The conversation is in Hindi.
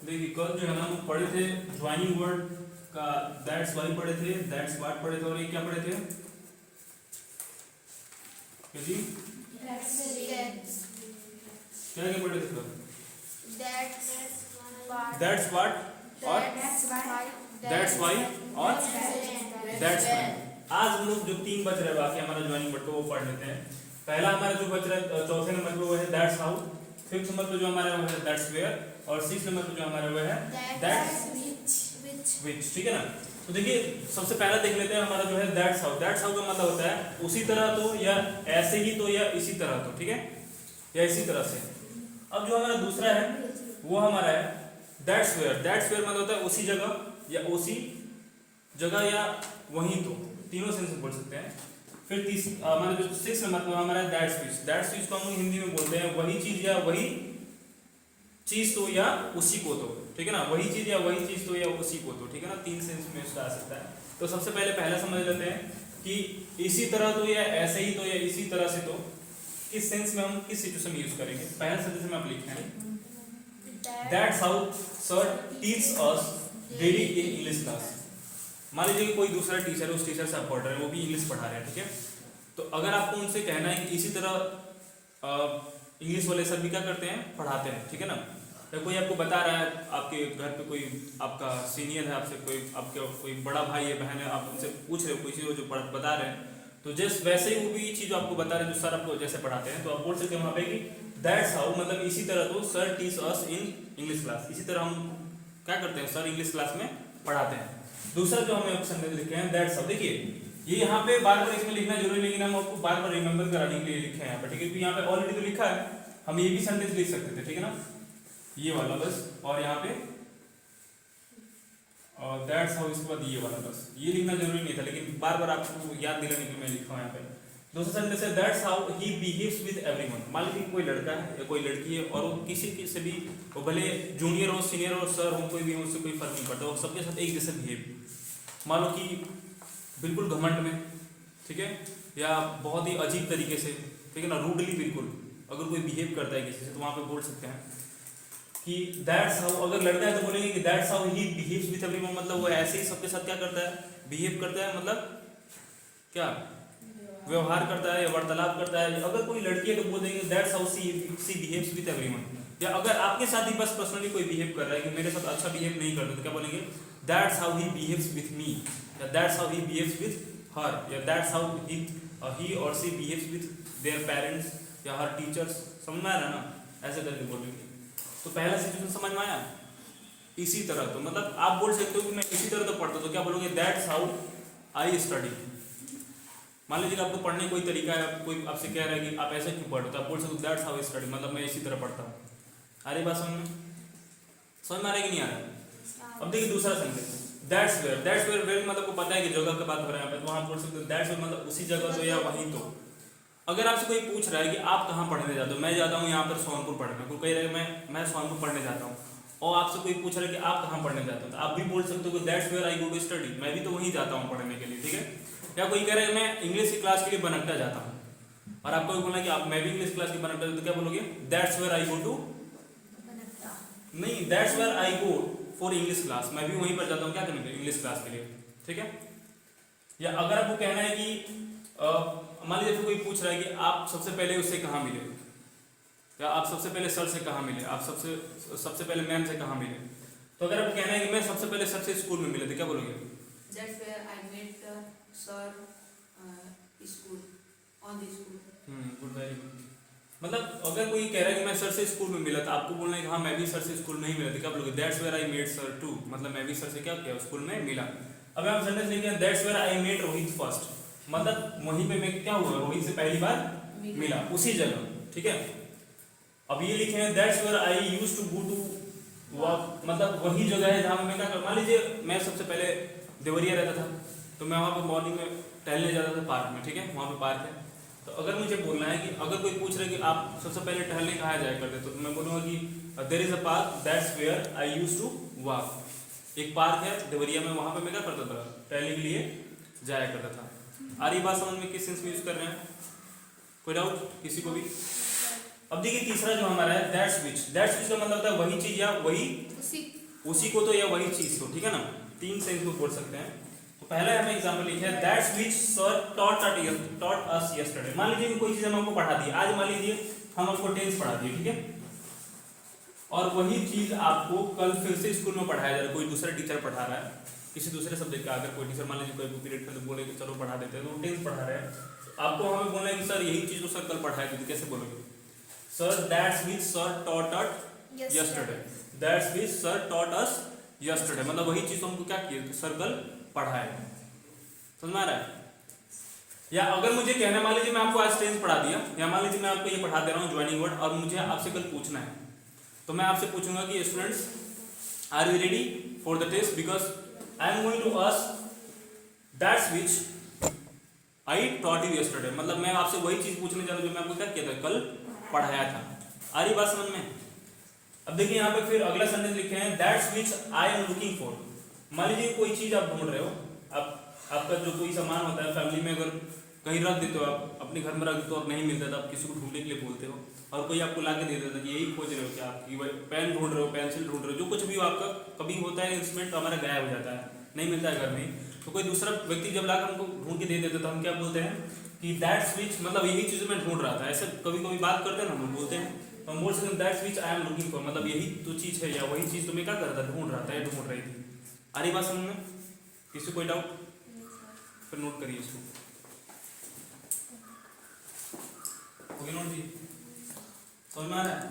देखिए कल जो है ना हम पढ़े थे ज्वाइनिंग वर्ड का दैट्स वाई पढ़े थे, दैट्स व्हाट पढ़े थे और ये क्या पढ़े थे जी? क्या क्या पढ़े थे कल? दैट्स व्हाट और दैट्स वाई और दैट्स व्हाई। आज हम लोग जो तीन बच रहे बाकी हमारा ज्वाइनिंग वर्ड को वो पढ़ लेते हैं। पहला हमारा जो बच रहा है चौथे नंबर पे वो है दैट्स हाउ, फिफ्थ नंबर पे जो हमारा वो है दैट्स वेयर और सिक्स नंबर पे जो हमारा वो है दैट्स विच। ठीक है ना? तो देखिए सबसे पहला देख लेते हैं हमारा जो है दैट्स हाउ। दैट्स हाउ का मतलब होता है उसी तरह तो या ऐसे ही तो या इसी तरह तो, ठीक है, या इसी तरह से। अब जो हमारा दूसरा है वो हमारा है दैट्स वेयर। दैट्स वेयर मतलब होता है उसी जगह या उसी जगह या वहीं तो, तीनों सेंस में बोल सकते हैं। फिर हमारा जो सिक्स नंबर पे हमारा है दैट्स विच। दैट्स विच को हम हिंदी में बोलते हैं वही चीज या वही चीज तो या उसी को तो, ठीक है ना, वही चीज या वही चीज तो या उसी को तो, ठीक है ना, तीन सेंस में इसका आ सकता है। तो सबसे पहले पहला समझ लेते हैं कि इसी तरह तो या ऐसे ही तो या इसी तरह से तो किस सेंस में हम किस सिचुएशन में यूज करेंगे। पहला सेंटेंस में आप लिखते हैं that's how sir teach us daily in English class. मान लीजिए कोई दूसरा टीचर है, उस टीचर से आप पढ़ रहे हैं, वो भी इंग्लिश पढ़ा रहे हैं, ठीक है। तो अगर आपको उनसे कहना है कि इसी तरह इंग्लिश वाले सर भी क्या करते हैं, पढ़ाते हैं, ठीक है ना। या कोई आपको बता रहा है, आपके घर पे कोई आपका सीनियर है, आपसे कोई आपके कोई बड़ा भाई है, बहन है, आप उनसे पूछ रहे हो कोई चीज़ जो बता रहे हैं, तो जस्ट वैसे ही वो भी चीज़ आपको बता रहे हैं जो सर आपको जैसे पढ़ाते हैं। तो आप बोल सकते हैं वहाँ पे कि दैट्स हाउ, मतलब इसी तरह तो sir teach us in English class, इसी तरह हम क्या करते हैं, सर इंग्लिश क्लास में पढ़ाते हैं। दूसरा जो हमें ऑप्शन में लिखे हैं दैट्स हाउ, देखिए ये यहाँ पे बार बार इसमें लिखना जरूरी नहीं, हम आपको बार बार रिमेंबर कराने के लिए लिखे हैं यहाँ पे, ठीक है, क्योंकि यहाँ पे ऑलरेडी तो लिखा है, हम ये भी सेंटेंस लिख सकते थे, ठीक है ना, ये वाला बस, और यहाँ पे और दैट्स हाउ इसके बाद ये वाला बस, ये लिखना जरूरी नहीं था, लेकिन बार बार आपको याद दिलाने के लिए मैं लिखा हूँ यहाँ पे। दूसरा सेंटेंस है that's how he behaves with everyone. मान लीजिए कोई लड़का है या कोई लड़की है और वो किसी से भी, वो भले जूनियर हो, सीनियर हो, सर हो, कोई भी हो, उससे कोई फर्क नहीं पड़ता, वो सबके साथ एक जैसे बिहेव, मान लो कि बिल्कुल घमंड में, ठीक है, या बहुत ही अजीब तरीके से, ठीक है ना, रूडली बिल्कुल अगर कोई बिहेव करता है किसी से, तो वहाँ पे बोल सकते हैं कि दैट्स हाउ। अगर लड़का है तो बोलेंगे कि that's how he behaves with everyone, मतलब वो ऐसे ही सबके साथ क्या करता है, बिहेव करता है, मतलब क्या व्यवहार करता है या वार्तालाप करता है। अगर कोई लड़की है तो बोल देंगे that's how she behaves with everyone. या अगर आपके साथ ही बस पर्सनली कोई बिहेव कर रहा है कि मेरे साथ अच्छा बिहेव नहीं करता, तो क्या बोलेंगे that's how he behaves with me, या that's how he behaves with her, या दैट्स हाउ ही और she behaves with their parents या हर टीचर्स। समझ में आ रहा है ना, ऐसे करके बोलेंगे। तो पहला सिचुएशन समझ में आया, इसी तरह तो, मतलब आप बोल सकते हो कि मैं इसी तरह तो पढ़ता, तो क्या बोलोगे दैट्स हाउ आई स्टडी। मान लीजिए आपको पढ़ने कोई तरीका है, कोई आपसे कह रहा है कि आप ऐसे क्यों पढ़ते हो, तो आप बोल सकते हो दैट्स हाउ आई स्टडी, मतलब मैं इसी तरह पढ़ता हूँ। आ रही बात समझ में आ रहा है कि नहीं आ रहा है? अब देखिए दूसरा sentence that's where. That's where मतलब को पता है कि जगह की बात हो रहा है, तो वहाँ बोल सकते हो दैट्स वेयर मतलब उसी जगह तो या वहीं तो। अगर आपसे कोई पूछ रहा है कि आप कहाँ पढ़ने जाते हो, मैं जाता हूँ यहाँ पर सोनपुर पढ़ने, कोई कह रहा है मैं सोनपुर पढ़ने जाता हूँ, और आपसे कोई पूछ रहा है कि आप कहाँ पढ़ने जाते हो, तो आप भी बोल सकते हो that's where I go to study, मैं भी तो वहीं जाता हूँ पढ़ने के लिए, ठीक है। या कोई कह रहा है मैं इंग्लिश की क्लास के लिए बनकटा जाता हूँ, और आपको बोलना है कि आप मैं भी इंग्लिश क्लास की बनकटा, तो क्या बोलोगे that's where I go to, नहीं that's where I go for English class, मैं भी वहीं पर जाता हूँ क्या करने के लिए, इंग्लिश क्लास के लिए, ठीक है। या अगर आपको कहना है कि मान लीजिए कोई पूछ रहा है कि आप सबसे पहले उससे कहाँ मिले, या आप सबसे पहले सर से कहाँ मिले, आप सबसे पहले मैम से कहाँ मिले, तो अगर आपको कहना है कि मैं सबसे पहले सर से स्कूल में मिले, तो क्या बोलोगे That's where I met sir school on the school. Good, very good. मतलब अगर कोई कह रहा है कि मैं सर से स्कूल में मिला, तो आपको बोलना है कि हाँ मैं भी सर से स्कूल में ही मिला, तो क्या बोलोगे that's where I met sir too, मतलब मैं भी सर से क्या किया, स्कूल में मिला। अब आप सेंटेंस लिखेंगे that's where I met Rohit first, मतलब वहीं पे मैं क्या हुआ, रोहित से पहली बार मिला, उसी जगह, ठीक है। अब ये लिखे हैं that's where I used to go to walk, मतलब वही जगह है जहाँ मैं क्या कर, मान लीजिए मैं सबसे पहले देवरिया रहता था, तो मैं वहाँ पे मॉर्निंग में टहलने जाता था पार्क में, ठीक है, वहाँ पे पार्क है। तो अगर मुझे बोलना है कि अगर कोई पूछ रहा है कि आप सबसे पहले टहलने कहाँ जाया करते, तो मैं बोलूँगा कि there is a park that's where I used to walk. एक पार्क है देवरिया में, वहाँ पे मैं क्या करता था, टहलने के लिए जाया करता था। आ रही बात समझ में, किस सेंस में यूज कर रहे हैं, कोई डाउट किसी को भी? अब अब देखिए तीसरा जो हमारा है दैट्स व्हिच का मतलब होता है वही चीज या वही उसी को तो या वही चीज को, ठीक है ना, तीन सेंस में बोल सकते हैं। तो पहला हमें एग्जांपल लिखा है that's which sir taught us yesterday. मान लीजिए कि कोई चीज हम आपको पढ़ा दी आज, मान लीजिए हम आपको टेंस पढ़ा दिए, ठीक है, और वही चीज आपको कल फिर से स्कूल में पढ़ाया जा रहा है, कोई दूसरा टीचर पढ़ा रहा है किसी दूसरे सब्जेक्ट का। अगर कोई टीचर मान लीजिए कोई पीरियड में बोले कि चलो पढ़ा देते हैं, तो टेंस पढ़ा रहे हैं, आपको हमें बोलना है कि सर यही चीज तो सर कल पढ़ाए थे, कैसे बोलोगे? Sir that's which sir taught us yesterday, that's which sir taught us yesterday, मतलब वही चीज हमको क्या किए सर कल पढ़ाए। समझ में आ रहा है? या अगर मुझे कहना, मान लीजिए मैं आपको आज टेंस पढ़ा दिया, या मान लीजिए मैं आपको ये पढ़ा दे रहा हूँ ज्वाइनिंग वर्ड, और मुझे आपसे कल पूछना है, तो मैं आपसे पूछूंगा कि students are you ready for the test, because I am going to ask that's which I taught you yesterday, मतलब मैं आपसे वही चीज पूछने जा रहा हूँ जो मैं आपको क्या किया था कल पढ़ाया था। आ रही बात समझ में? अब देखिए यहाँ पे फिर अगला सेंटेंस लिखे हैं that's which I am looking for. मान लीजिए कोई चीज आप ढूंढ रहे हो, आपका जो कोई सामान होता है फैमिली में, अगर कहीं रख देते हो, आप अपने घर में रख देते हो और नहीं मिलता तो आप किसी को ढूंढने के लिए बोलते हो, और कोई आपको ला के दे देता है कि यही खोज रहे हो क्या, आपकी पेन ढूंढ रहे हो, पेंसिल ढूंढ रहे हो, जो कुछ भी हो आपका कभी होता है इंस्ट्रूमेंट हमारा गायब हो जाता है, नहीं मिलता है घर में, तो कोई दूसरा व्यक्ति जब लाकर हमको ढूंढ के दे देते तो हम क्या बोलते हैं कि दैट्स व्हिच, मतलब यही चीज मैं ढूंढ रहा था। ऐसे कभी कभी बात करते हैं ना, हम बोलते हैं, तो हम बोल सकते हैं that's which I am looking for, मतलब यही तो चीज है या वही चीज तुम्हें क्या कर रहा था, ढूंढ रहा था या ढूंढ रही थी। आ रही बात समझ में? किसी कोई डाउट? फिर नोट करिए इसको। ओके नोट जी, समझ में आ रहा है?